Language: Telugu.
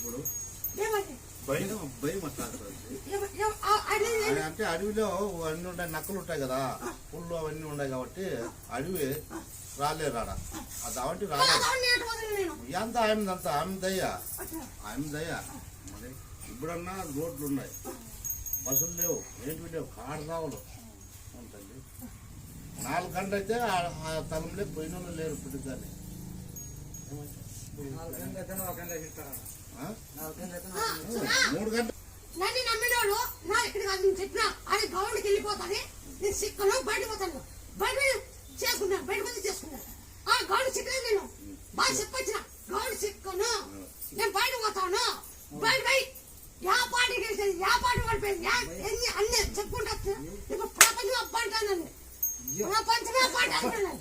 ఇప్పుడు భయం అంటే అడవిలో అన్ని ఉంటాయి, నక్కలు ఉంటాయి కదా, పుళ్ళు అవన్నీ ఉన్నాయి కాబట్టి అడవి రాలేరు ఆడ. అది రాలేదు. ఎంత ఆమెదంతా ఆమె దయ్యా మరి. ఇప్పుడన్నా రోడ్లు ఉన్నాయి, బస్సులు లేవు, ఏంటి లేవు, కాడదావులు ఉంటుంది. 4 గంటలు అయితే ఆ తలంలో పోయిన వాళ్ళు లేరు ఇప్పుడు. కానీ 3 గంటలు నన్ను నమ్మినోడు నా ఇక్కడ చెప్పిన అది గౌండ్కి వెళ్ళిపోతాను, నేను సిక్కును బయటకు పోతాను, బయట చేసుకున్నాను, బయటకు వచ్చి చేసుకున్నాను. ఆ గౌండ్ సిక్కునే నేను బాగా చెప్పొచ్చిన, గౌండ్ సిక్కును నేను బయటకు పోతాను, బయట పోయి యా పార్టీ గెలిచేది, యా పార్టీ పడిపోయింది, ఎన్ని అన్ని చెప్పుకుంటా. ఇప్పుడు ప్రపంచం అబ్బా అంటాను, ప్రపంచమే అబ్బా అంటున్నాను.